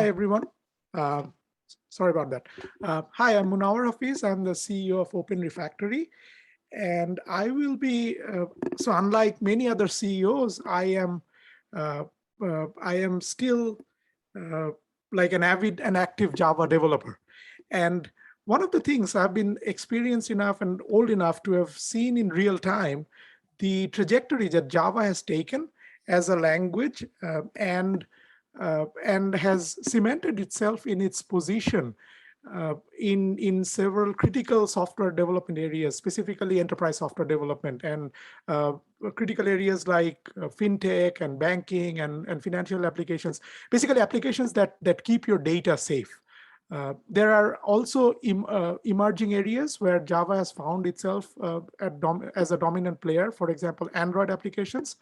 everyone. Uh, Sorry about that. Hi, I'm Munawar Hafiz. I'm the CEO of Open Refactory. And I will be, so unlike many other CEOs, I am still like an avid and active Java developer. And one of the things I've been experienced enough and old enough to have seen in real time, the trajectory that Java has taken as a language and has cemented itself in its position in several critical software development areas, specifically enterprise software development, and critical areas like fintech and banking and financial applications, basically applications that keep your data safe. There are also emerging areas where Java has found itself as a dominant player, for example, Android applications.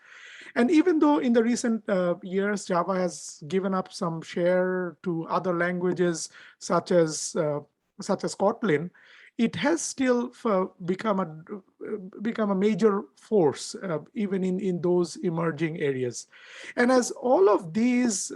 And even though in the recent years, Java has given up some share to other languages such as Kotlin, it has still become a major force even in those emerging areas. And as all of these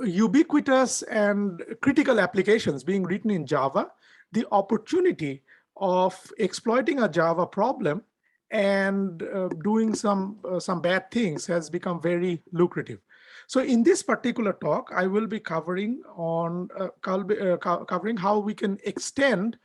ubiquitous and critical applications being written in Java, the opportunity of exploiting a Java problem and doing some bad things has become very lucrative. So in this particular talk, I will be covering covering how we can extend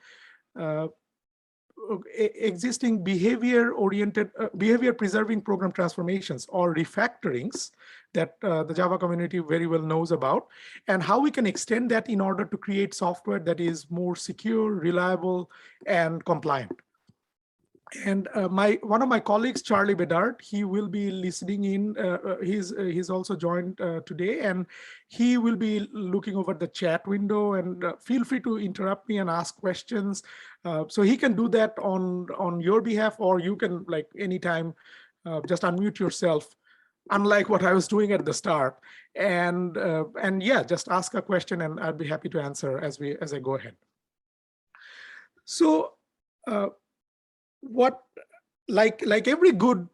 existing behavior-oriented, behavior-preserving program transformations, or refactorings, that the Java community very well knows about, and how we can extend that in order to create software that is more secure, reliable, and compliant. And one of my colleagues, Charlie Bedard, he will be listening in. He's also joined today, and he will be looking over the chat window. And feel free to interrupt me and ask questions. So he can do that on your behalf, or you can, like, anytime just unmute yourself, unlike what I was doing at the start. And yeah, just ask a question, and I'd be happy to answer as I go ahead. So. Like every good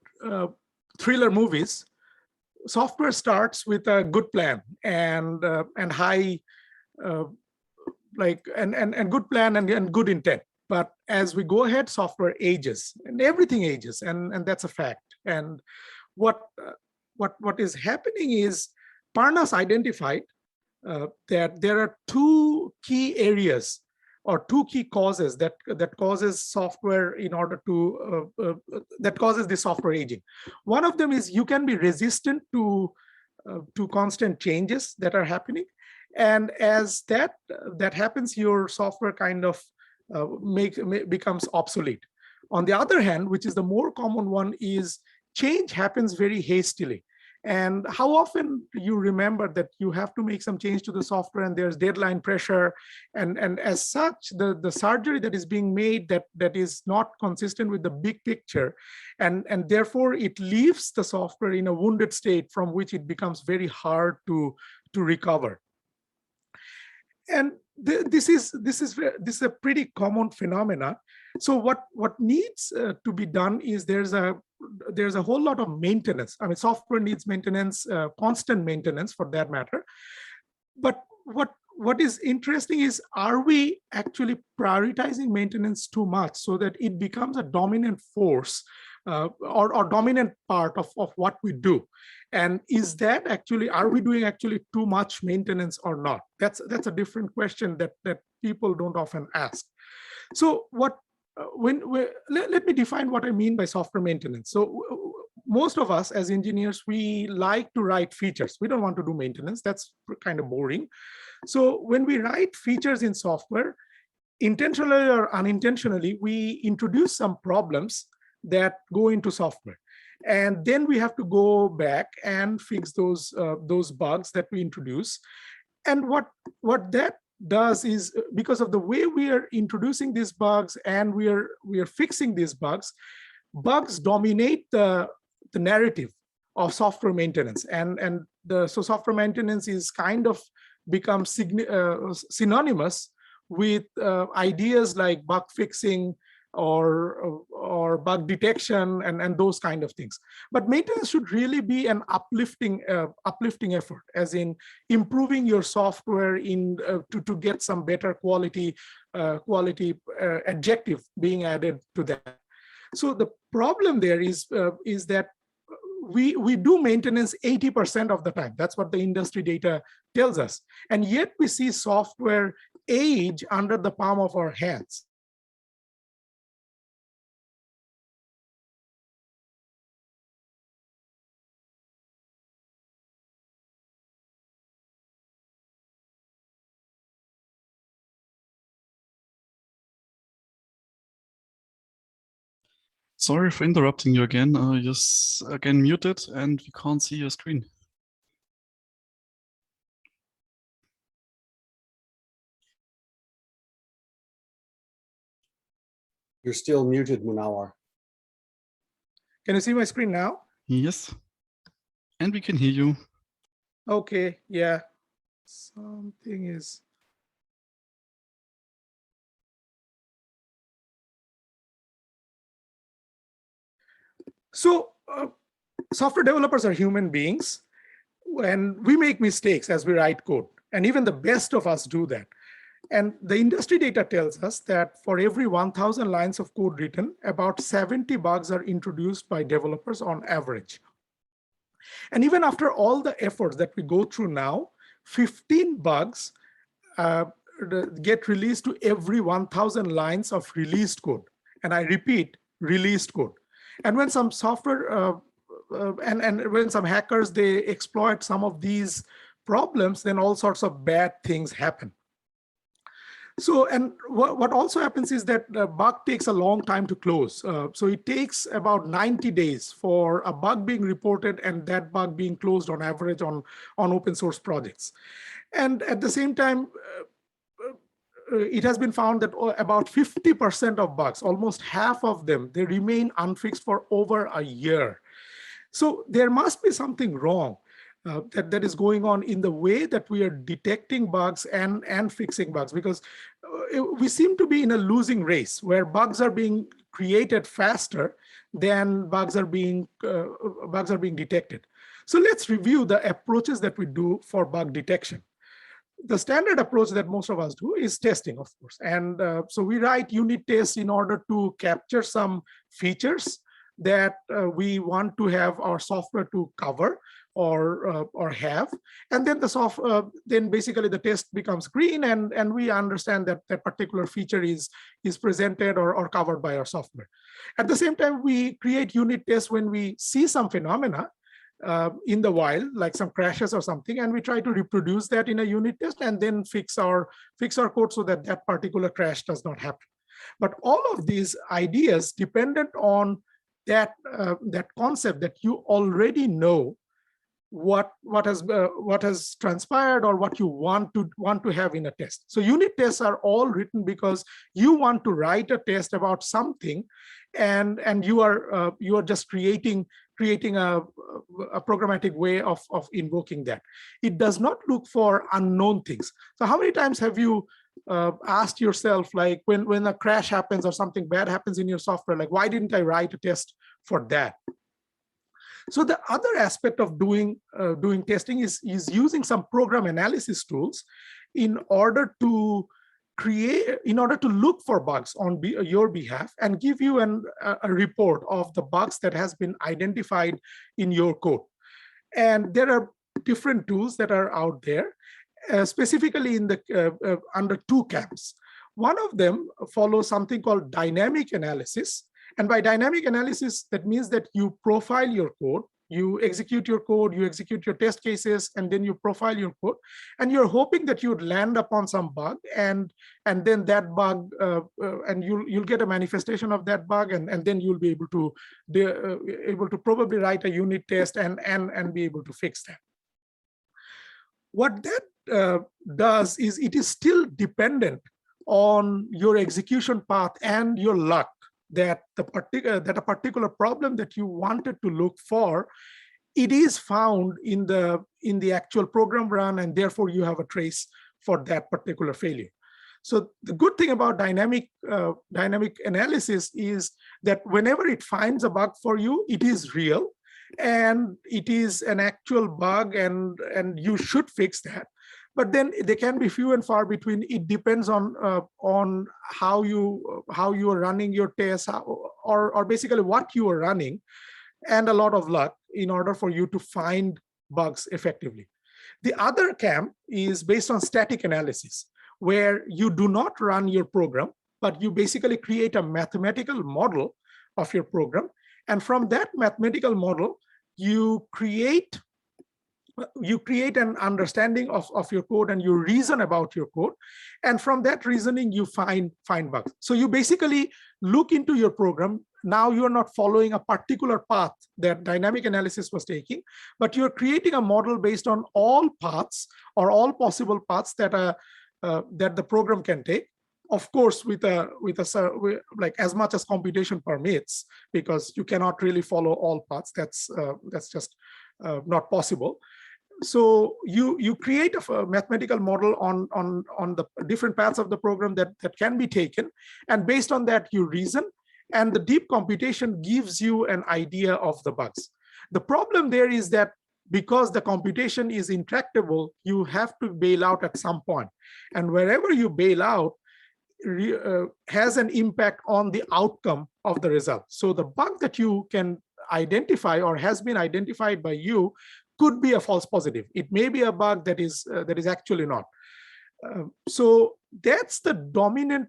thriller movies, software starts with a good plan and high and good plan and good intent. But as we go ahead, software ages, and everything ages, and that's a fact. And what is happening is Parnas identified that there are two key areas, or two key causes that causes software that causes the software aging. One of them is you can be resistant to constant changes that are happening, and as that happens, your software kind of becomes obsolete. On the other hand, which is the more common one, is change happens very hastily. And how often you remember that you have to make some change to the software, and there's deadline pressure, and as such, the surgery that is being made that is not consistent with the big picture, and therefore it leaves the software in a wounded state from which it becomes very hard to recover. And this is a pretty common phenomena. So what needs to be done is there's a whole lot of maintenance. I mean, software needs maintenance, constant maintenance for that matter. But what is interesting is, are we actually prioritizing maintenance too much so that it becomes a dominant force or dominant part of what we do? And is that actually, are we doing actually too much maintenance or not? That's a different question that people don't often ask. So let me define what I mean by software maintenance. So most of us as engineers, we like to write features. We don't want to do maintenance. That's kind of boring. So when we write features in software, intentionally or unintentionally, we introduce some problems that go into software. And then we have to go back and fix those bugs that we introduce. And what that does is, because of the way we are introducing these bugs and we are fixing these bugs dominate the narrative of software maintenance, so software maintenance is kind of become synonymous with ideas like bug fixing, or bug detection and those kind of things. But maintenance should really be an uplifting effort, as in improving your software to get some better quality adjective being added to that. So the problem there is that we do maintenance 80% of the time. That's what the industry data tells us. And yet we see software age under the palm of our hands. Sorry for interrupting you again. You're again muted and we can't see your screen. You're still muted, Munawar. Can you see my screen now? Yes. And we can hear you. Okay, yeah. Something is... So software developers are human beings, and we make mistakes as we write code. And even the best of us do that. And the industry data tells us that for every 1,000 lines of code written, about 70 bugs are introduced by developers on average. And even after all the efforts that we go through now, 15 bugs get released to every 1,000 lines of released code. And I repeat, released code. And when some software, and when some hackers, they exploit some of these problems, then all sorts of bad things happen. So, and what also happens is that the bug takes a long time to close. So it takes about 90 days for a bug being reported and that bug being closed on average on open source projects. And at the same time, it has been found that about 50% of bugs, almost half of them, they remain unfixed for over a year. So there must be something wrong that is going on in the way that we are detecting bugs and fixing bugs, because we seem to be in a losing race where bugs are being created faster than bugs are being detected. So let's review the approaches that we do for bug detection. The standard approach that most of us do is testing, of course. And so we write unit tests in order to capture some features that we want to have our software to cover or have, and then then basically the test becomes green, and we understand that that particular feature is presented or covered by our software. At the same time, we create unit tests when we see some phenomena in the wild, like some crashes or something, and we try to reproduce that in a unit test and then fix our code so that that particular crash does not happen. But all of these ideas dependent on that concept that you already know what has transpired or what you want to have in a test. So unit tests are all written because you want to write a test about something, and you are just creating a programmatic way of invoking that. It does not look for unknown things. So how many times have you asked yourself, like when a crash happens or something bad happens in your software, like, why didn't I write a test for that? So the other aspect of doing testing is using some program analysis tools in order to look for bugs on your behalf and give you a report of the bugs that has been identified in your code. And there are different tools that are out there, specifically in the under two camps. One of them follows something called dynamic analysis. And by dynamic analysis, that means that you profile your code, you execute your code, you execute your test cases, and then you profile your code. And you're hoping that you would land upon some bug, and then that bug, and you'll get a manifestation of that bug, and then you'll be able to probably write a unit test and be able to fix that. What that does is it is still dependent on your execution path and your luck, that a particular problem that you wanted to look for, it is found in the actual program run, and therefore you have a trace for that particular failure. So the good thing about dynamic analysis is that whenever it finds a bug for you, it is real and it is an actual bug, and you should fix that. But then they can be few and far between. It depends on how you are running your tests, or basically what you are running, and a lot of luck in order for you to find bugs effectively. The other camp is based on static analysis, where you do not run your program, but you basically create a mathematical model of your program. And from that mathematical model, you create an understanding of your code, and you reason about your code. And from that reasoning, you find bugs. So you basically look into your program. Now you are not following a particular path that dynamic analysis was taking, but you're creating a model based on all paths, or all possible paths that the program can take. Of course, with like as much as computation permits, because you cannot really follow all paths. That's just not possible. So you create a mathematical model on the different paths of the program that can be taken, and based on that you reason, and the deep computation gives you an idea of the bugs. The problem there is that because the computation is intractable, you have to bail out at some point, and wherever you bail out has an impact on the outcome of the result. So the bug that you can identify, or has been identified by you, could be a false positive. It may be a bug that is actually not. So that's the dominant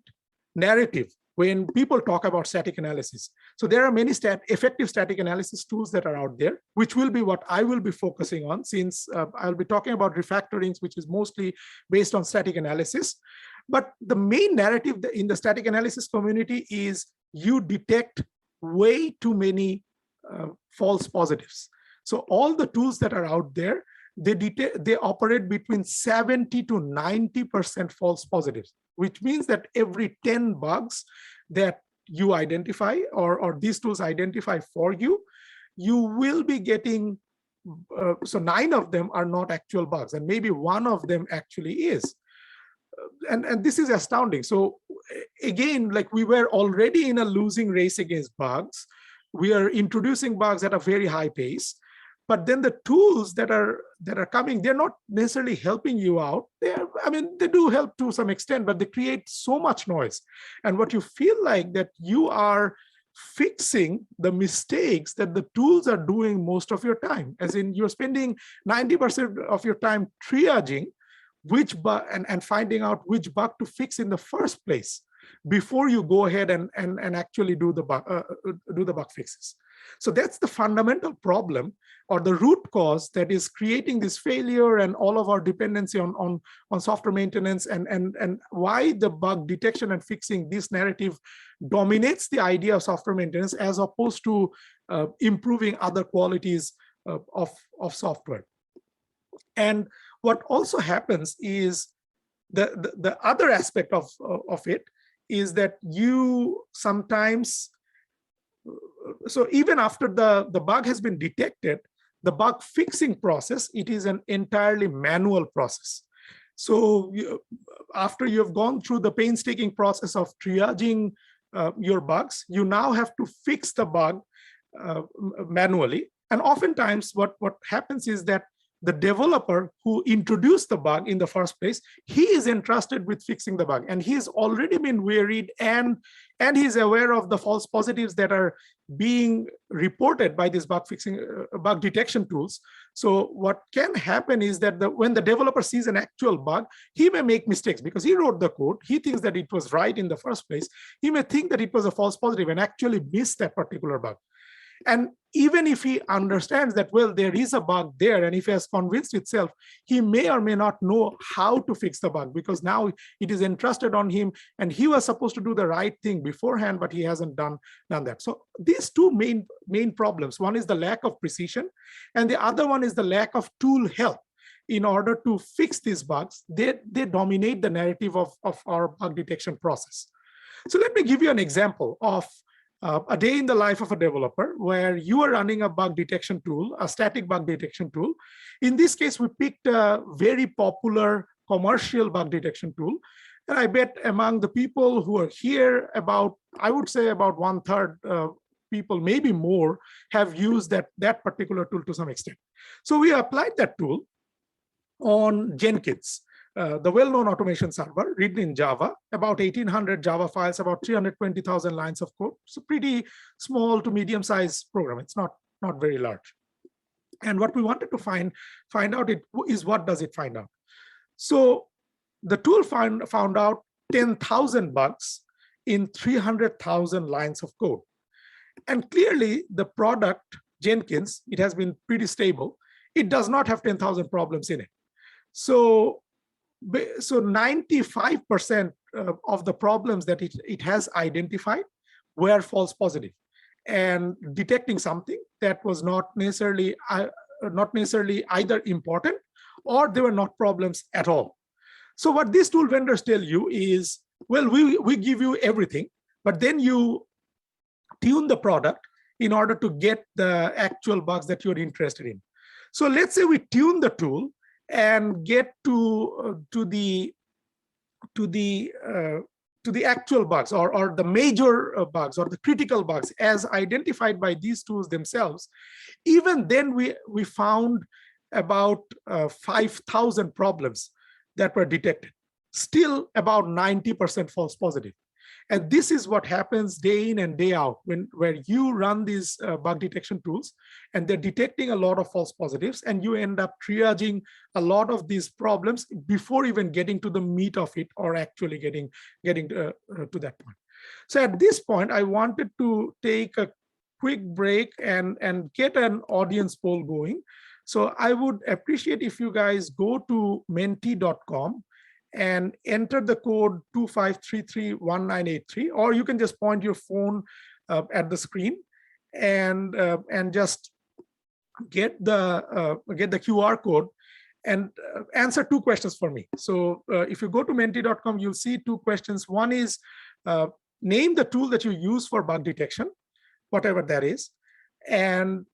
narrative when people talk about static analysis. So there are many effective static analysis tools that are out there, which will be what I will be focusing on, since I'll be talking about refactorings, which is mostly based on static analysis. But the main narrative in the static analysis community is you detect way too many false positives. So all the tools that are out there, they operate between 70 to 90% false positives, which means that every 10 bugs that you identify, or these tools identify for you, you will be getting, so 9 of them are not actual bugs, and maybe 1 of them actually is. And this is astounding. So again, like, we were already in a losing race against bugs. We are introducing bugs at a very high pace. But then the tools that are coming, they're not necessarily helping you out. They do help to some extent, but they create so much noise. And what you feel like that you are fixing the mistakes that the tools are doing most of your time, as in you're spending 90% of your time triaging which bug and finding out which bug to fix in the first place before you go ahead and actually do the bug fixes. So that's the fundamental problem, or the root cause that is creating this failure and all of our dependency on software maintenance, and why the bug detection and fixing, this narrative dominates the idea of software maintenance, as opposed to improving other qualities of software. And what also happens is the other aspect of it is that you sometimes, so even after the bug has been detected, the bug fixing process, it is an entirely manual process. So after you've gone through the painstaking process of triaging your bugs, you now have to fix the bug manually. And oftentimes what happens is that the developer who introduced the bug in the first place, he is entrusted with fixing the bug, and he's already been worried, and he's aware of the false positives that are being reported by these bug detection tools. So what can happen is that when the developer sees an actual bug, he may make mistakes because he wrote the code. He thinks that it was right in the first place. He may think that it was a false positive and actually miss that particular bug. And even if he understands that, well, there is a bug there, and if he has convinced itself, he may or may not know how to fix the bug, because now it is entrusted on him, and he was supposed to do the right thing beforehand, but he hasn't done that. So these two main problems, one is the lack of precision, and the other one is the lack of tool help in order to fix these bugs. They dominate the narrative of our bug detection process. So let me give you an example of a day in the life of a developer where you are running a bug detection tool, a static bug detection tool. In this case, we picked a very popular commercial bug detection tool. And I bet among the people who are here, I would say about 1/3 people, maybe more, have used that particular tool to some extent. So we applied that tool on Jenkins, the well-known automation server written in Java, about 1,800 Java files, about 320,000 lines of code. So pretty small to medium-sized program. It's not very large. And what we wanted to find out is what does it find out? So the tool found out 10,000 bugs in 300,000 lines of code. And clearly the product, Jenkins, it has been pretty stable. It does not have 10,000 problems in it. So 95% of the problems that it has identified were false positive, and detecting something that was not necessarily either important or they were not problems at all. So what these tool vendors tell you is, well, we give you everything, but then you tune the product in order to get the actual bugs that you're interested in. So let's say we tune the tool and get to the actual bugs or the major bugs or the critical bugs as identified by these tools themselves. Even then we found about 5,000 problems that were detected, still about 90% false positive. And this is what happens day in and day out where you run these bug detection tools and they're detecting a lot of false positives, and you end up triaging a lot of these problems before even getting to the meat of it or actually getting to that point. So at this point, I wanted to take a quick break and get an audience poll going. So I would appreciate if you guys go to menti.com and enter the code 25331983, or you can just point your phone at the screen and just get the QR code and answer 2 questions for me. So if you go to menti.com, you'll see 2 questions. One is name the tool that you use for bug detection, whatever that is, and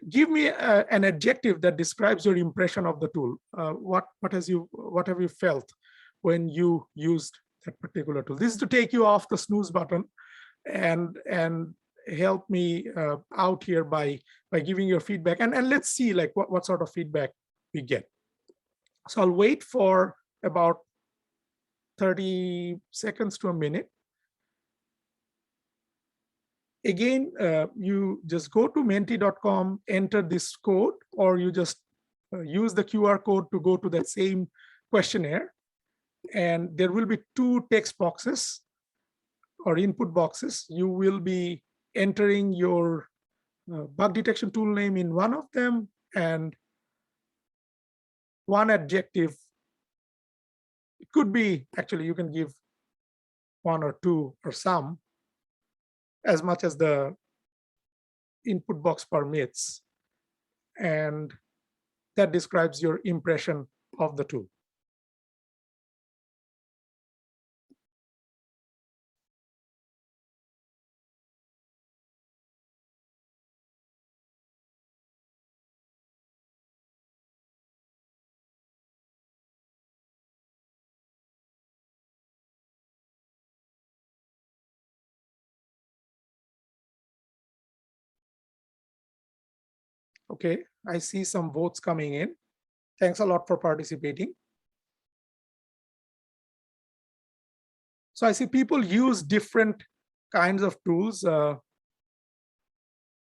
give me an adjective that describes your impression of the tool. What have you felt when you used that particular tool? This is to take you off the snooze button and help me out here by giving your feedback. And let's see like what sort of feedback we get. So I'll wait for about 30 seconds to a minute. Again, you just go to menti.com, enter this code, or you just use the QR code to go to that same questionnaire. And there will be 2 text boxes or input boxes. You will be entering your bug detection tool name in one of them and one adjective. It could be, actually, you can give 1 or 2 or some, as much as the input box permits. And that describes your impression of the tool. Okay, I see some votes coming in. Thanks a lot for participating. So I see people use different kinds of tools.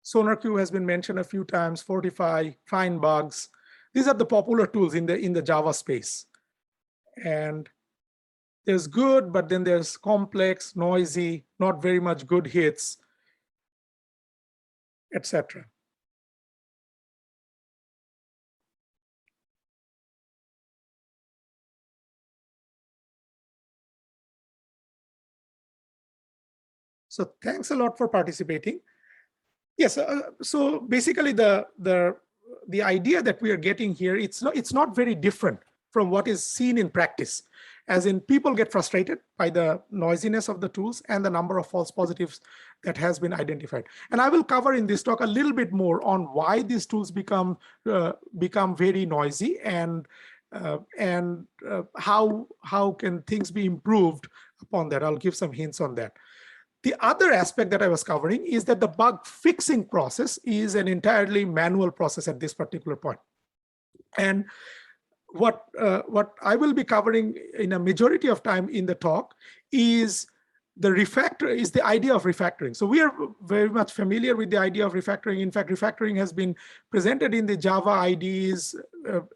SonarQube has been mentioned a few times, Fortify, Find Bugs. These are the popular tools in the Java space. And there's good, but then there's complex, noisy, not very much good hits, etc. So thanks a lot for participating. Yes, so basically the idea that we are getting here, it's not very different from what is seen in practice, as in people get frustrated by the noisiness of the tools and the number of false positives that has been identified. And I will cover in this talk a little bit more on why these tools become very noisy and how can things be improved upon that. I'll give some hints on that. The other aspect that I was covering is that the bug fixing process is an entirely manual process at this particular point. And what I will be covering in a majority of time in the talk is the idea of refactoring. So we are very much familiar with the idea of refactoring. In fact, refactoring has been presented in the Java IDEs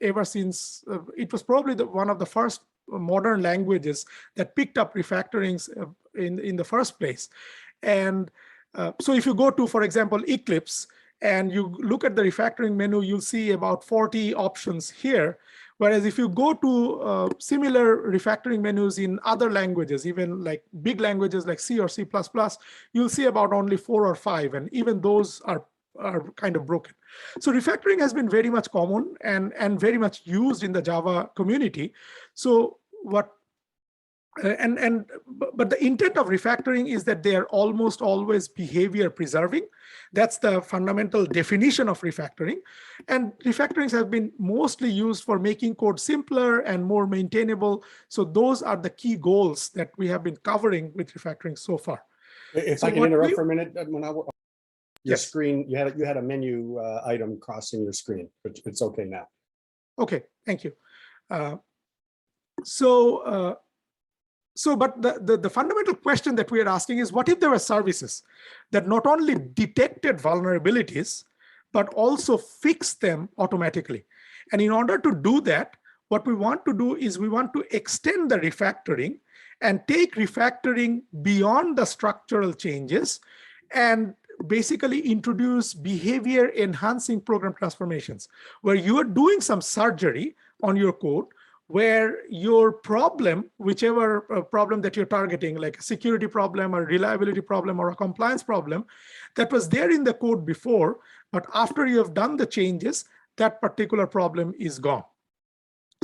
ever since it was probably one of the first modern languages that picked up refactorings in the first place. And so if you go to, for example, Eclipse, and you look at the refactoring menu, you'll see about 40 options here. Whereas if you go to similar refactoring menus in other languages, even like big languages like C or C++, you'll see about only 4 or 5, and even those are kind of broken. So refactoring has been very much common and very much used in the Java community. So but the intent of refactoring is that they are almost always behavior preserving. That's the fundamental definition of refactoring. And refactorings have been mostly used for making code simpler and more maintainable. So those are the key goals that we have been covering with refactoring so far. If I can interrupt for a minute, your Yes. screen, you had a menu item crossing your screen, but it's okay now. Okay, thank you. But the fundamental question that we are asking is, what if there were services that not only detected vulnerabilities, but also fixed them automatically? And in order to do that, what we want to do is we want to extend the refactoring and take refactoring beyond the structural changes and basically introduce behavior enhancing program transformations, where you are doing some surgery on your code, where your problem, whichever problem that you're targeting, like a security problem or reliability problem or a compliance problem, that was there in the code before, but after you have done the changes, that particular problem is gone.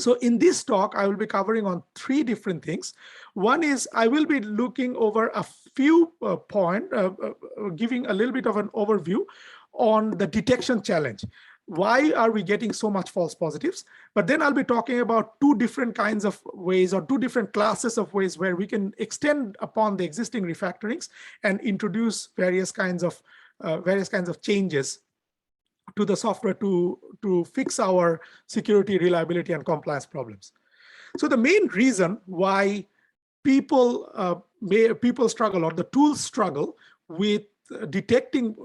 So in this talk, I will be covering on 3 different things. One is I will be looking over a few points, giving a little bit of an overview on the detection challenge. Why are we getting so much false positives? But then I'll be talking about 2 different kinds of ways, or 2 different classes of ways where we can extend upon the existing refactorings and introduce various kinds of changes to the software to fix our security, reliability, and compliance problems. So the main reason why people struggle, or the tools struggle with detecting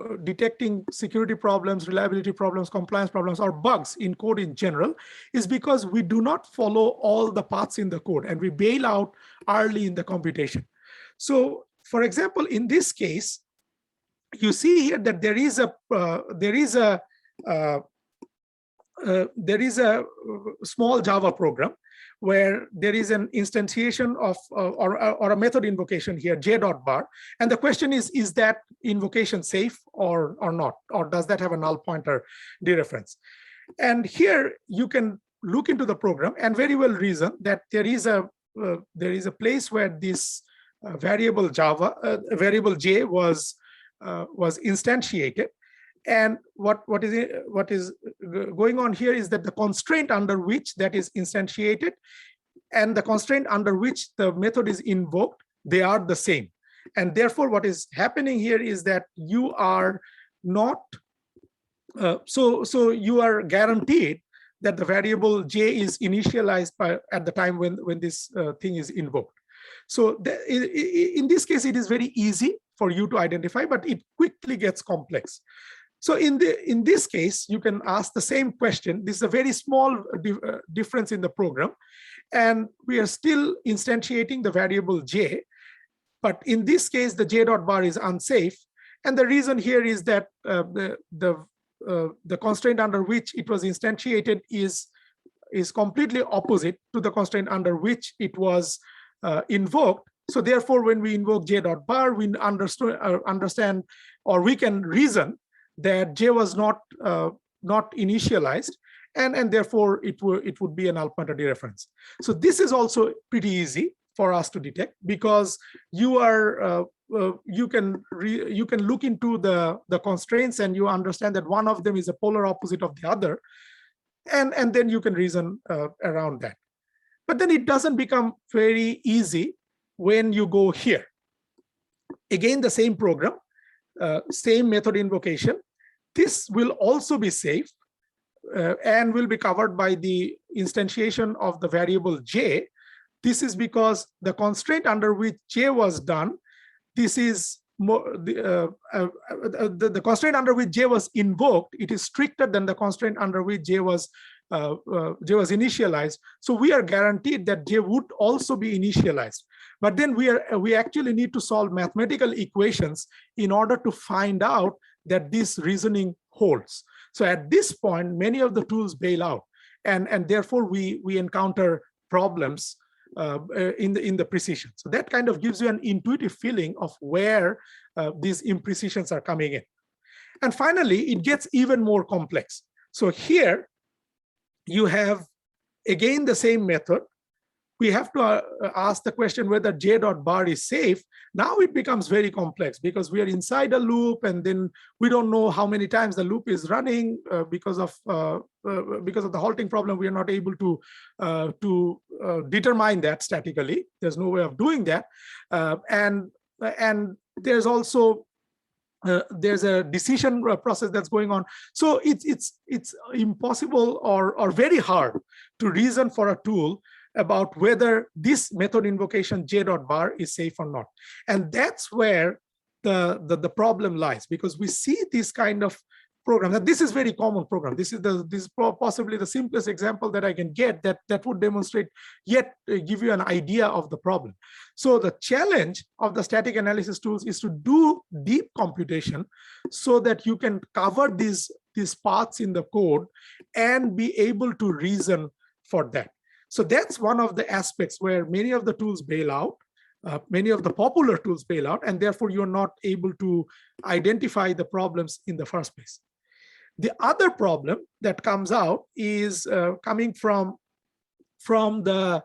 security problems, reliability problems, compliance problems, or bugs in code in general, is because we do not follow all the paths in the code and we bail out early in the computation. So for example, in this case, you see here that there is a small Java program where there is an instantiation of or a method invocation here, j.bar, and the question is that invocation safe or not, or does that have a null pointer dereference? And here you can look into the program and very well reason that there is a place where this variable j was instantiated. And what is going on here is that the constraint under which that is instantiated and the constraint under which the method is invoked, they are the same. And therefore, what is happening here is that you are not, so you are guaranteed that the variable j is initialized at the time when this thing is invoked. So in this case, it is very easy for you to identify, but it quickly gets complex. So in this case, you can ask the same question. This is a very small difference in the program, and we are still instantiating the variable j. But in this case, the j.bar is unsafe, and the reason here is that the constraint under which it was instantiated is completely opposite to the constraint under which it was invoked. So therefore, when we invoke j.bar, we understand, or we can reason that j was not initialized, and therefore it would be a null pointer dereference. So this is also pretty easy for us to detect, because you can look into the constraints and you understand that one of them is a polar opposite of the other. and then you can reason around that. But then it doesn't become very easy when you go here. Again, the same program, same method invocation. This will also be safe and will be covered by the instantiation of the variable j. This is because the constraint under which j was done, this is more, the constraint under which j was invoked, it is stricter than the constraint under which j was initialized. So we are guaranteed that j would also be initialized. But then we actually need to solve mathematical equations in order to find out that this reasoning holds. So at this point, many of the tools bail out, and therefore we encounter problems in the precision. So that kind of gives you an intuitive feeling of where these imprecisions are coming in. And finally, it gets even more complex. So here you have again the same method. We have to ask the question whether j.bar is safe. Now it becomes very complex because we are inside a loop, and then we don't know how many times the loop is running because of the halting problem. We are not able to determine that statically. There's no way of doing that, and there's also there's a decision process that's going on. So it's impossible or very hard to reason for a tool about whether this method invocation j.bar is safe or not. And that's where the problem lies, because we see this kind of program. And this is very common program. This is possibly the simplest example that I can get that would demonstrate, yet give you an idea of the problem. So the challenge of the static analysis tools is to do deep computation so that you can cover these paths in the code and be able to reason for that. So that's one of the aspects where many of the tools bail out, many of the popular tools bail out, and therefore you're not able to identify the problems in the first place. The other problem that comes out is coming from the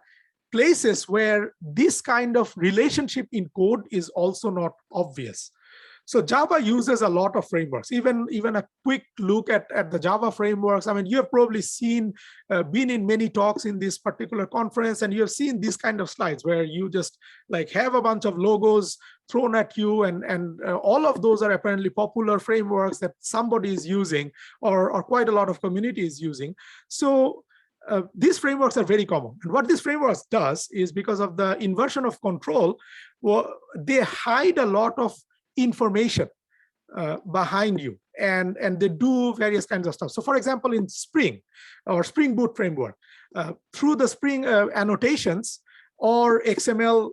places where this kind of relationship in code is also not obvious. So Java uses a lot of frameworks. Even a quick look at the Java frameworks. I mean, you have probably seen, been in many talks in this particular conference, and you have seen these kind of slides where you just like have a bunch of logos thrown at you, and all of those are apparently popular frameworks that somebody is using, or quite a lot of community is using. So these frameworks are very common. And what these frameworks does is, because of the inversion of control, well, they hide a lot of information behind you, and they do various kinds of stuff. So for example, in Spring or Spring Boot framework, through the Spring annotations or XML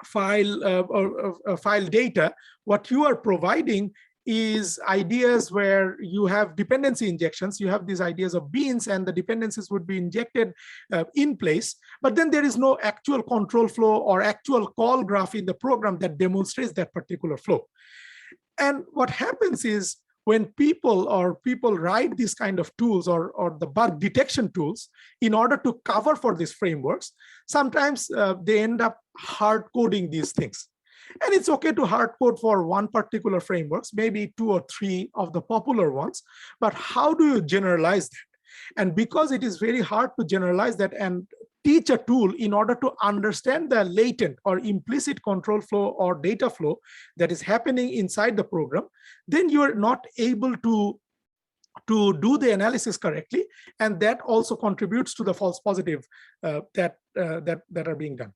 file data, what you are providing is ideas where you have dependency injections. You have these ideas of beans, and the dependencies would be injected in place, but then there is no actual control flow or actual call graph in the program that demonstrates that particular flow. And what happens is, when people write these kind of tools or the bug detection tools in order to cover for these frameworks, sometimes they end up hard coding these things. And it's okay to hard code for one particular frameworks, maybe 2 or 3 of the popular ones, but how do you generalize that? And because it is very hard to generalize that and teach a tool in order to understand the latent or implicit control flow or data flow that is happening inside the program, then you're not able to do the analysis correctly, and that also contributes to the false positive that are being done.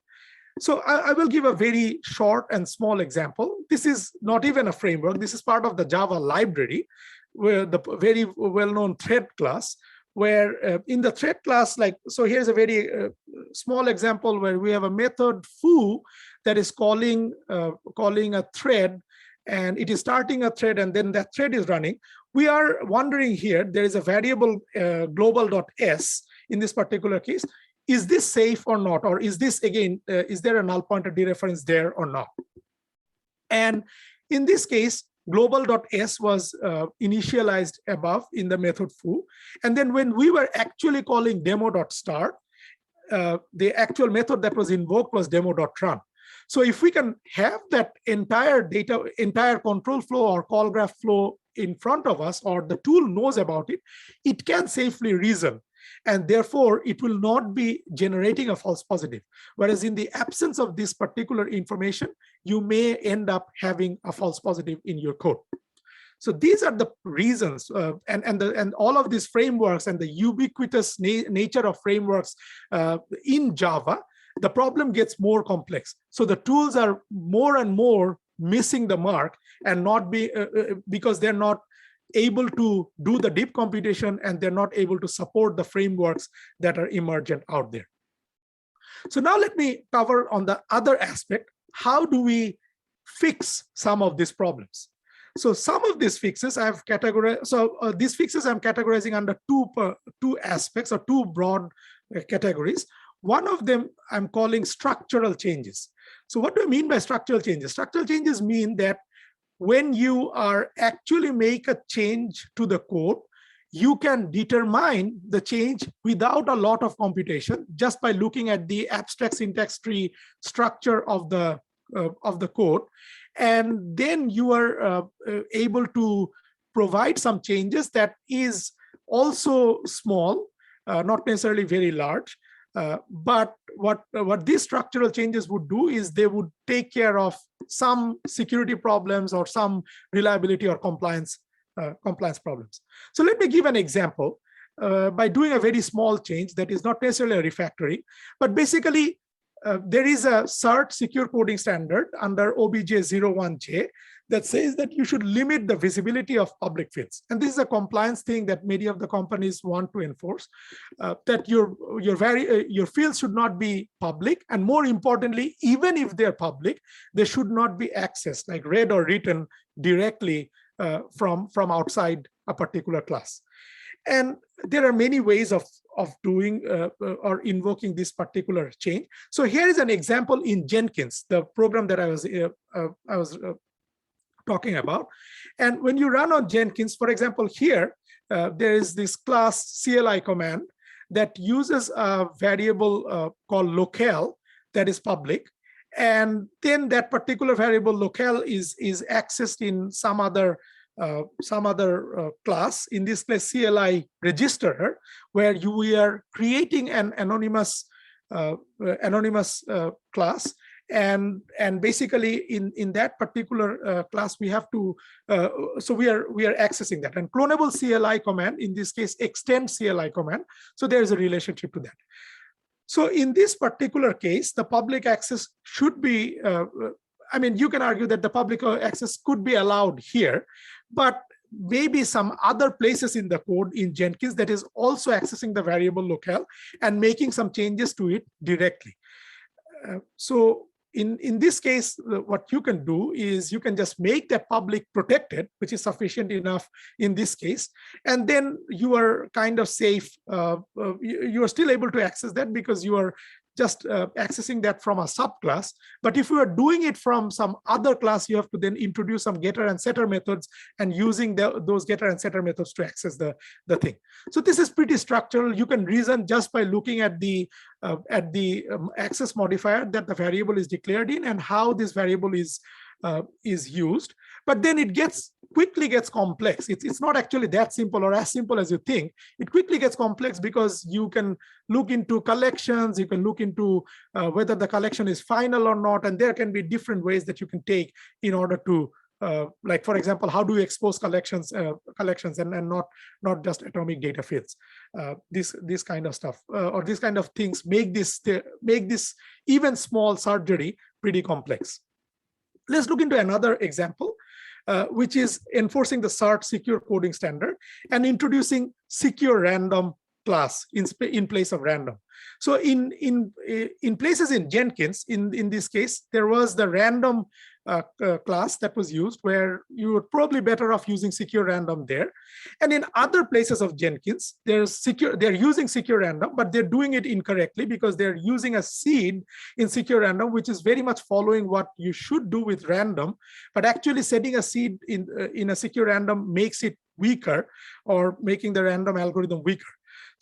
So I will give a very short and small example. This is not even a framework. This is part of the Java library, where the very well-known thread class, where in the thread class, like, so here's a very small example where we have a method foo that is calling a thread, and it is starting a thread, and then that thread is running. We are wondering here, there is a variable global.s in this particular case. Is this safe or not? Or is this, again, is there a null pointer dereference there or not? And in this case, global.s was initialized above in the method foo. And then when we were actually calling demo.start, the actual method that was invoked was demo.run. So if we can have that entire control flow or call graph flow in front of us, or the tool knows about it, it can safely reason. And therefore, it will not be generating a false positive. Whereas in the absence of this particular information, you may end up having a false positive in your code. So these are the reasons, and all of these frameworks and the ubiquitous nature of frameworks in Java, the problem gets more complex. So the tools are more and more missing the mark, and not be because they're not able to do the deep computation, and they're not able to support the frameworks that are emergent out there. So now let me cover on the other aspect, how do we fix some of these problems? So some of these fixes I have categorized. So these fixes I'm categorizing under two aspects, or two broad categories. One of them I'm calling structural changes. So what do I mean by structural changes? Structural changes mean that when you are actually make a change to the code, you can determine the change without a lot of computation, just by looking at the abstract syntax tree structure of the code. And then you are able to provide some changes that is also small, not necessarily very large. But what these structural changes would do is they would take care of some security problems or some reliability or compliance problems. So let me give an example by doing a very small change that is not necessarily a refactoring, but basically there is a CERT secure coding standard under OBJ01J that says that you should limit the visibility of public fields. And this is a compliance thing that many of the companies want to enforce, that your fields should not be public. And more importantly, even if they're public, they should not be accessed, like read or written directly from outside a particular class. And there are many ways of doing or invoking this particular change. So here is an example in Jenkins, the program that I was talking about. And when you run on Jenkins, for example, here, there is this class CLI command that uses a variable called locale that is public. And then that particular variable locale is accessed in some other class, in this case CLI register, where we are creating an anonymous class, and basically in that particular class we have to so we are accessing that, and clonable CLI command, in this case extend CLI command, so there is a relationship to that. So in this particular case, the public access should be I mean, you can argue that the public access could be allowed here, but maybe some other places in the code in Jenkins that is also accessing the variable locale and making some changes to it directly. So in this case, what you can do is you can just make that public protected, which is sufficient enough in this case, and then you are kind of safe. You are still able to access that because you are just accessing that from a subclass. But if you are doing it from some other class, you have to then introduce some getter and setter methods and using those getter and setter methods to access the thing. So this is pretty structural. You can reason just by looking at the access modifier that the variable is declared in and how this variable is used. But then it quickly gets complex. It's not actually that simple or as simple as you think. It quickly gets complex because you can look into collections, you can look into whether the collection is final or not, and there can be different ways that you can take in order to like, for example, how do you expose collections and not just atomic data fields. This kind of stuff or these kind of things make this even small surgery pretty complex. Let's look into another example, which is enforcing the CERT secure coding standard and introducing secure random class in place of random. So in places in Jenkins, in this case, there was the random class that was used, where you were probably better off using secure random there. And in other places of Jenkins, they're using secure random, but they're doing it incorrectly because they're using a seed in secure random, which is very much following what you should do with random, but actually setting a seed in a secure random makes it weaker or making the random algorithm weaker.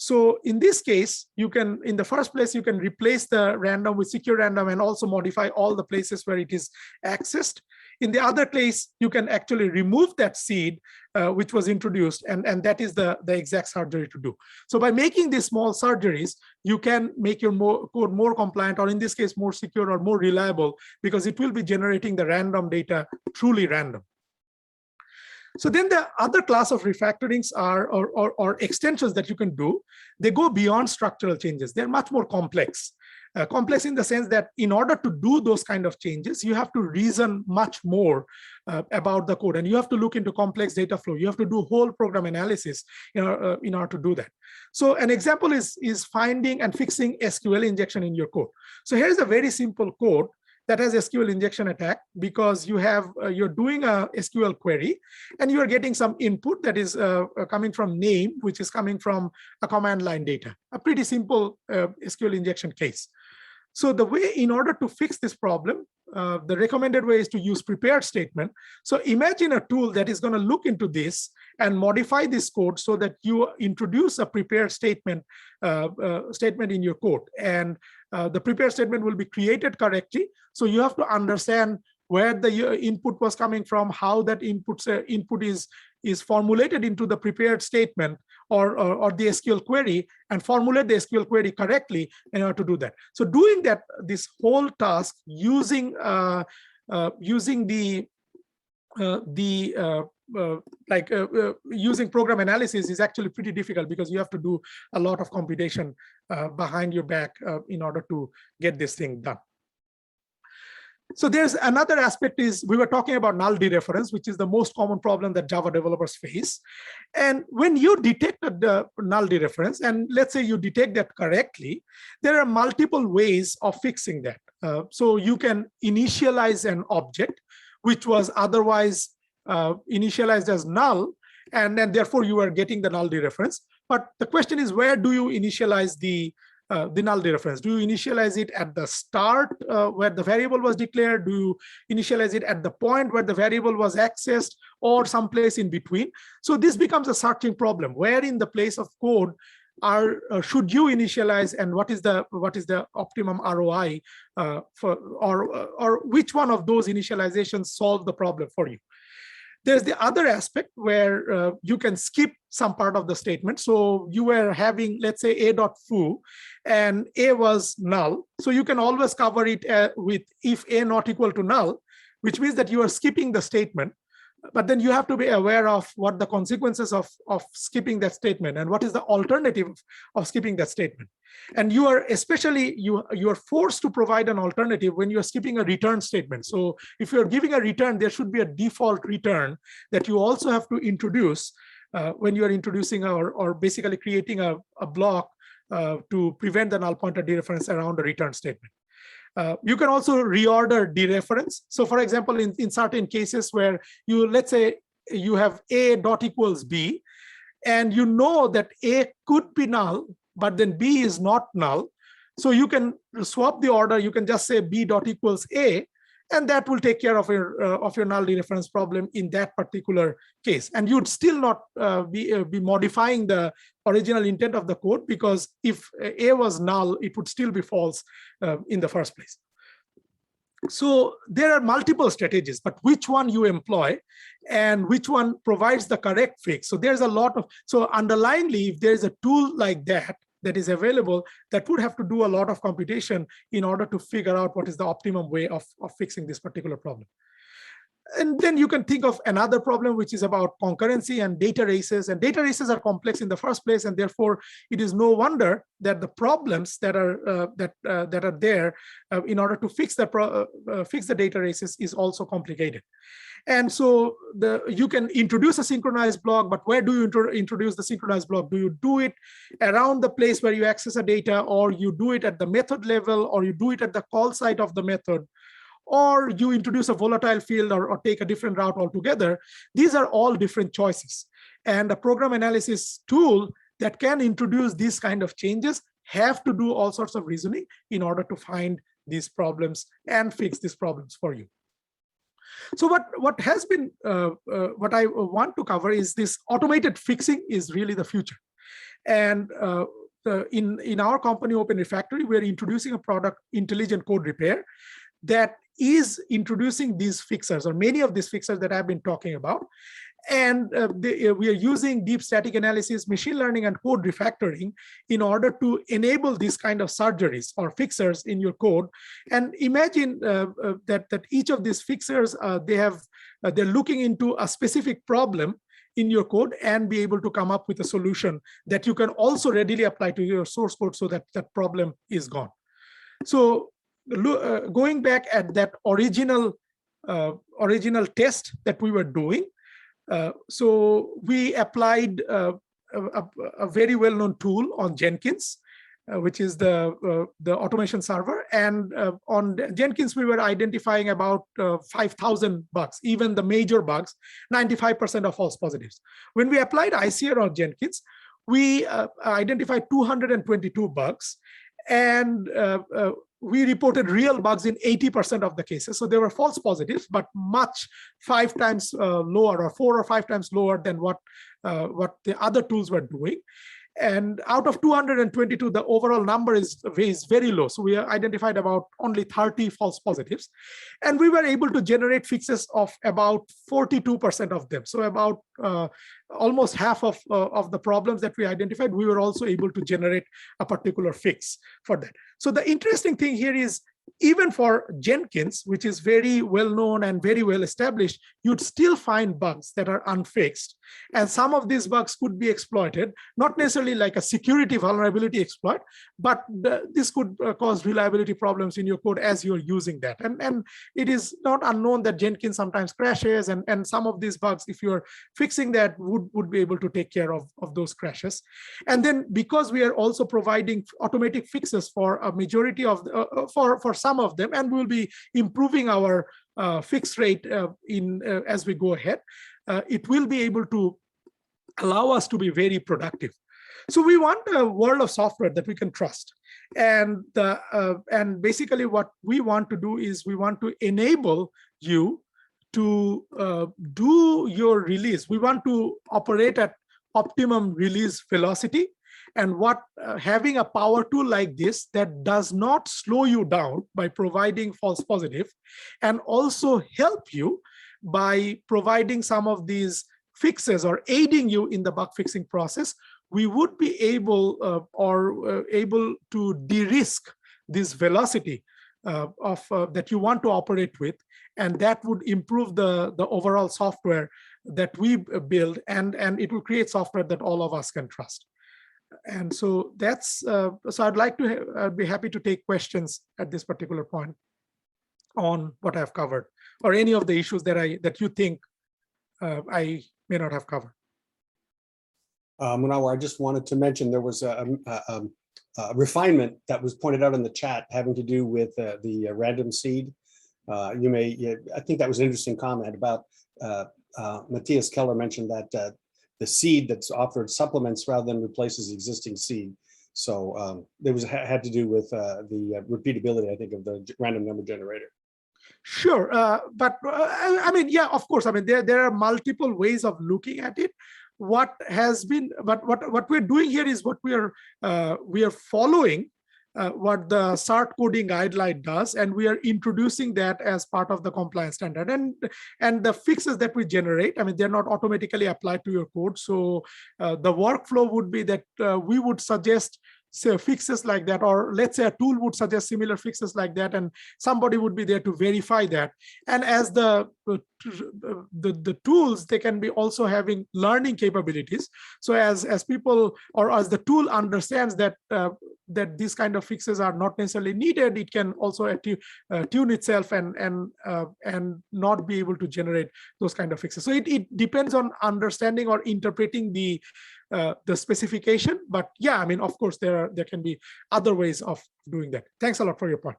So in this case, you can, in the first place, you can replace the random with secure random and also modify all the places where it is accessed. In the other case, you can actually remove that seed which was introduced, and that is the exact surgery to do. So by making these small surgeries, you can make your code more compliant, or in this case, more secure or more reliable, because it will be generating the random data truly random. So then the other class of refactorings are or extensions that you can do. They go beyond structural changes. They're much more complex. Complex in the sense that in order to do those kind of changes, you have to reason much more about the code, and you have to look into complex data flow. You have to do whole program analysis in order to do that. So an example is finding and fixing SQL injection in your code. So here's a very simple code that has SQL injection attack, because you have you're doing a SQL query and you are getting some input that is coming from name, which is coming from a command line data. A pretty simple SQL injection case. So the way, in order to fix this problem, the recommended way is to use prepared statement. So imagine a tool that is going to look into this and modify this code so that you introduce a prepared statement in your code, and the prepared statement will be created correctly. So you have to understand where the input was coming from, how that input is formulated into the prepared statement or the SQL query, and formulate the SQL query correctly in order to do that. So doing that, this whole task using using program analysis is actually pretty difficult, because you have to do a lot of computation behind your back in order to get this thing done. So there's another aspect is, we were talking about null dereference, which is the most common problem that Java developers face. And when you detect the null dereference, and let's say you detect that correctly, there are multiple ways of fixing that. So you can initialize an object which was otherwise initialized as null, and then therefore you are getting the null dereference. But the question is, where do you initialize the null dereference? Do you initialize it at the start where the variable was declared? Do you initialize it at the point where the variable was accessed, or someplace in between? So this becomes a searching problem. Where in the place of code should you initialize, and what is the optimum ROI or which one of those initializations solve the problem for you? There's the other aspect where you can skip some part of the statement. So you were having, let's say, a.foo, and a was null. So you can always cover it with if a not equal to null, which means that you are skipping the statement. But then you have to be aware of what the consequences of skipping that statement, and what is the alternative of skipping that statement. And you are especially, you are forced to provide an alternative when you're skipping a return statement. So if you're giving a return, there should be a default return that you also have to introduce when you are introducing or basically creating a block to prevent the null pointer dereference around a return statement. You can also reorder dereference. So for example, in certain cases where let's say you have a dot equals b, and you know that a could be null, but then b is not null. So you can swap the order. You can just say b dot equals a, and that will take care of your null dereference problem in that particular case. And you'd still not be modifying the original intent of the code, because if a was null, it would still be false in the first place. So there are multiple strategies, but which one you employ and which one provides the correct fix? So there's a lot of, so underlyingly, if there's a tool like that is available, that would have to do a lot of computation in order to figure out what is the optimum way of fixing this particular problem. And then you can think of another problem, which is about concurrency and data races. And data races are complex in the first place, and therefore it is no wonder that the problems that are there in order to fix the data races is also complicated. And so you can introduce a synchronized block, but where do you introduce the synchronized block? Do you do it around the place where you access a data, or you do it at the method level, or you do it at the call site of the method, or you introduce a volatile field, or take a different route altogether? These are all different choices. And a program analysis tool that can introduce these kind of changes have to do all sorts of reasoning in order to find these problems and fix these problems for you. So what has been, what I want to cover is this automated fixing is really the future. And in our company, Open Refactory, we're introducing a product, Intelligent Code Repair, that is introducing these fixers, or many of these fixers that I've been talking about. And we are using deep static analysis, machine learning, and code refactoring in order to enable these kind of surgeries or fixers in your code. And imagine that each of these fixers, they're looking into a specific problem in your code and be able to come up with a solution that you can also readily apply to your source code so that that problem is gone. So going back at that original test that we were doing, so we applied a very well-known tool on Jenkins, which is the automation server. And on Jenkins, we were identifying about 5,000 bugs, even the major bugs, 95% of false positives. When we applied ICR on Jenkins, we identified 222 bugs, and we reported real bugs in 80% of the cases. So there were false positives, but much 5 times lower, or 4 or 5 times lower than what the other tools were doing. And out of 222, the overall number is very low. So we identified about only 30 false positives. And we were able to generate fixes of about 42% of them. So about almost half of the problems that we identified, we were also able to generate a particular fix for that. So the interesting thing here is, even for Jenkins, which is very well known and very well established, you'd still find bugs that are unfixed. And some of these bugs could be exploited, not necessarily like a security vulnerability exploit, but this could cause reliability problems in your code as you're using that. And it is not unknown that Jenkins sometimes crashes, and some of these bugs, if you're fixing that, would be able to take care of those crashes. And then because we are also providing automatic fixes for a majority of for some of them, and we'll be improving our fix rate as we go ahead, it will be able to allow us to be very productive. So we want a world of software that we can trust. And basically what we want to do is we want to enable you to do your release. We want to operate at optimum release velocity. And what having a power tool like this that does not slow you down by providing false positive, and also help you by providing some of these fixes or aiding you in the bug fixing process, we would be able able to de-risk this velocity that you want to operate with, and that would improve the overall software that we build, and it will create software that all of us can trust. And so that's so I'd like to be happy to take questions at this particular point on what I've covered, or any of the issues that you think I may not have covered. Munawar, I just wanted to mention there was a refinement that was pointed out in the chat having to do with the random seed. I think that was an interesting comment about Matthias Keller mentioned that the seed that's offered supplements rather than replaces existing seed. So there had to do with the repeatability, I think, of the random number generator. Sure, but I mean, yeah, of course. I mean, there are multiple ways of looking at it. What we're doing here is what we are following what the SART coding guideline does, and we are introducing that as part of the compliance standard. And the fixes that we generate, I mean, they're not automatically applied to your code. So the workflow would be that we would suggest fixes like that, or let's say a tool would suggest similar fixes like that, and somebody would be there to verify that. And as the tools, they can be also having learning capabilities. So as people, or as the tool understands that that these kind of fixes are not necessarily needed, it can also tune itself and not be able to generate those kind of fixes. So it depends on understanding or interpreting the specification. But yeah, I mean, of course, there can be other ways of doing that. Thanks a lot for your point.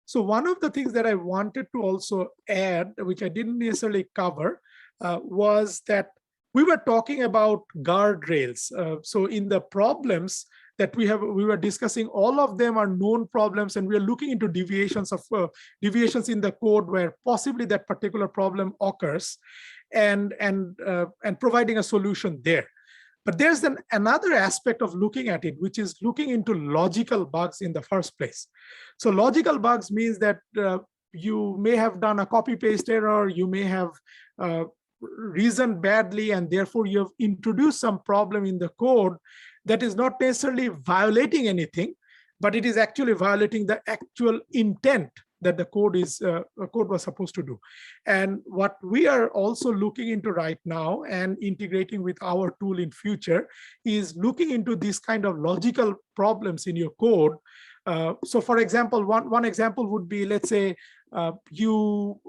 So one of the things that I wanted to also add, which I didn't necessarily cover, was that we were talking about guardrails. So in the problems that we were discussing, all of them are known problems, and we are looking into deviations in the code where possibly that particular problem occurs, and providing a solution there. But there's another aspect of looking at it, which is looking into logical bugs in the first place. So logical bugs means that you may have done a copy-paste error, you may have reasoned badly, and therefore you have introduced some problem in the code that is not necessarily violating anything, but it is actually violating the actual intent that the code was supposed to do. And what we are also looking into right now and integrating with our tool in future is looking into these kind of logical problems in your code. So for example, one example would be, let's say you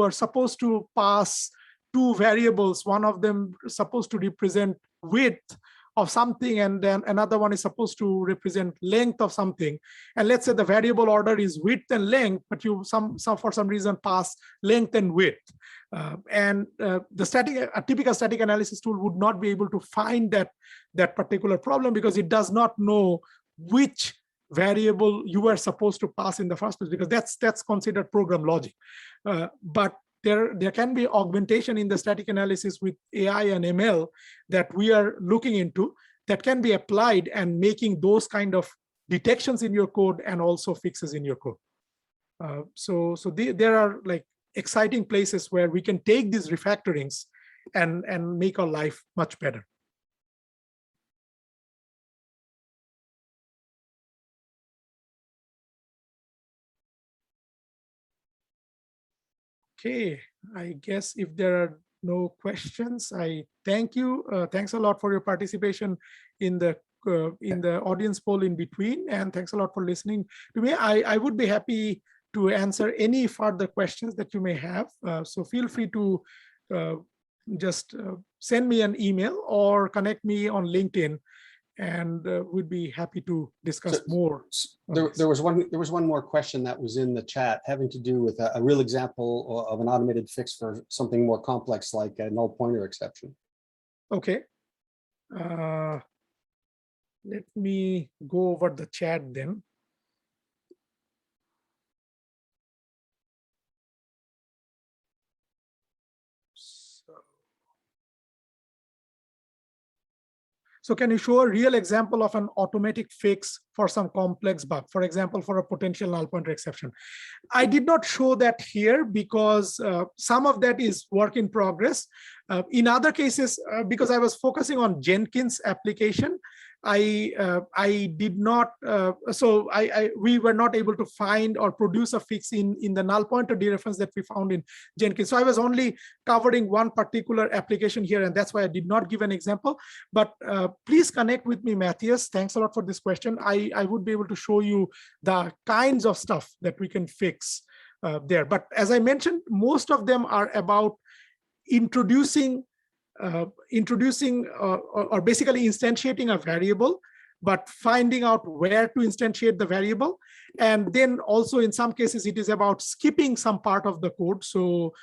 are supposed to pass two variables. One of them is supposed to represent width of something, and then another one is supposed to represent length of something. And let's say the variable order is width and length, but you for some reason pass length and width. A typical static analysis tool would not be able to find that particular problem because it does not know which variable you were supposed to pass in the first place, because that's considered program logic. But there can be augmentation in the static analysis with AI and ML that we are looking into that can be applied and making those kind of detections in your code and also fixes in your code. There are like exciting places where we can take these refactorings and make our life much better. Okay, I guess if there are no questions, I thank you. Thanks a lot for your participation in the audience poll in between, and thanks a lot for listening to me. I would be happy to answer any further questions that you may have. So feel free to just send me an email or connect me on LinkedIn, and we'd be happy to discuss more. There was one more question that was in the chat having to do with a real example of an automated fix for something more complex like a null pointer exception. Okay. Let me go over the chat then. So can you show a real example of an automatic fix for some complex bug, for example, for a potential null pointer exception? I did not show that here because some of that is work in progress. In other cases, because I was focusing on Jenkins application, I did not, we were not able to find or produce a fix in the null pointer dereference that we found in Jenkins. So I was only covering one particular application here, and that's why I did not give an example. But please connect with me, Matthias. Thanks a lot for this question. I would be able to show you the kinds of stuff that we can fix there. But as I mentioned, most of them are about introducing or basically instantiating a variable, but finding out where to instantiate the variable. And then also in some cases, it is about skipping some part of the code. So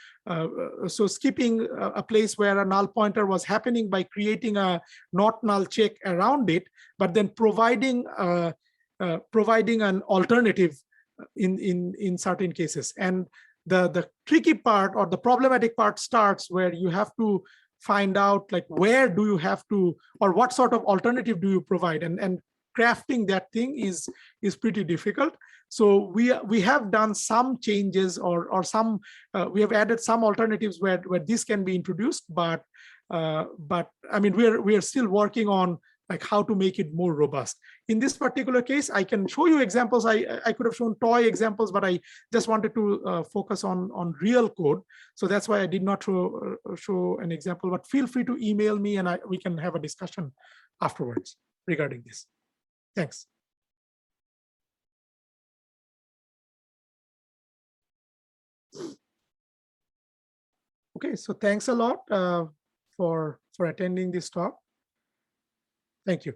skipping a place where a null pointer was happening by creating a not null check around it, but then providing an alternative in certain cases. And the tricky part or the problematic part starts where you have to find out like where do you have to, or what sort of alternative do you provide, and crafting that thing is pretty difficult. So we have done some changes or some we have added some alternatives where this can be introduced, but I mean we are still working on like how to make it more robust. In this particular case, I can show you examples. I could have shown toy examples, but I just wanted to focus on real code. So that's why I did not show an example, but feel free to email me and we can have a discussion afterwards regarding this. Thanks. Okay, so thanks a lot for attending this talk. Thank you.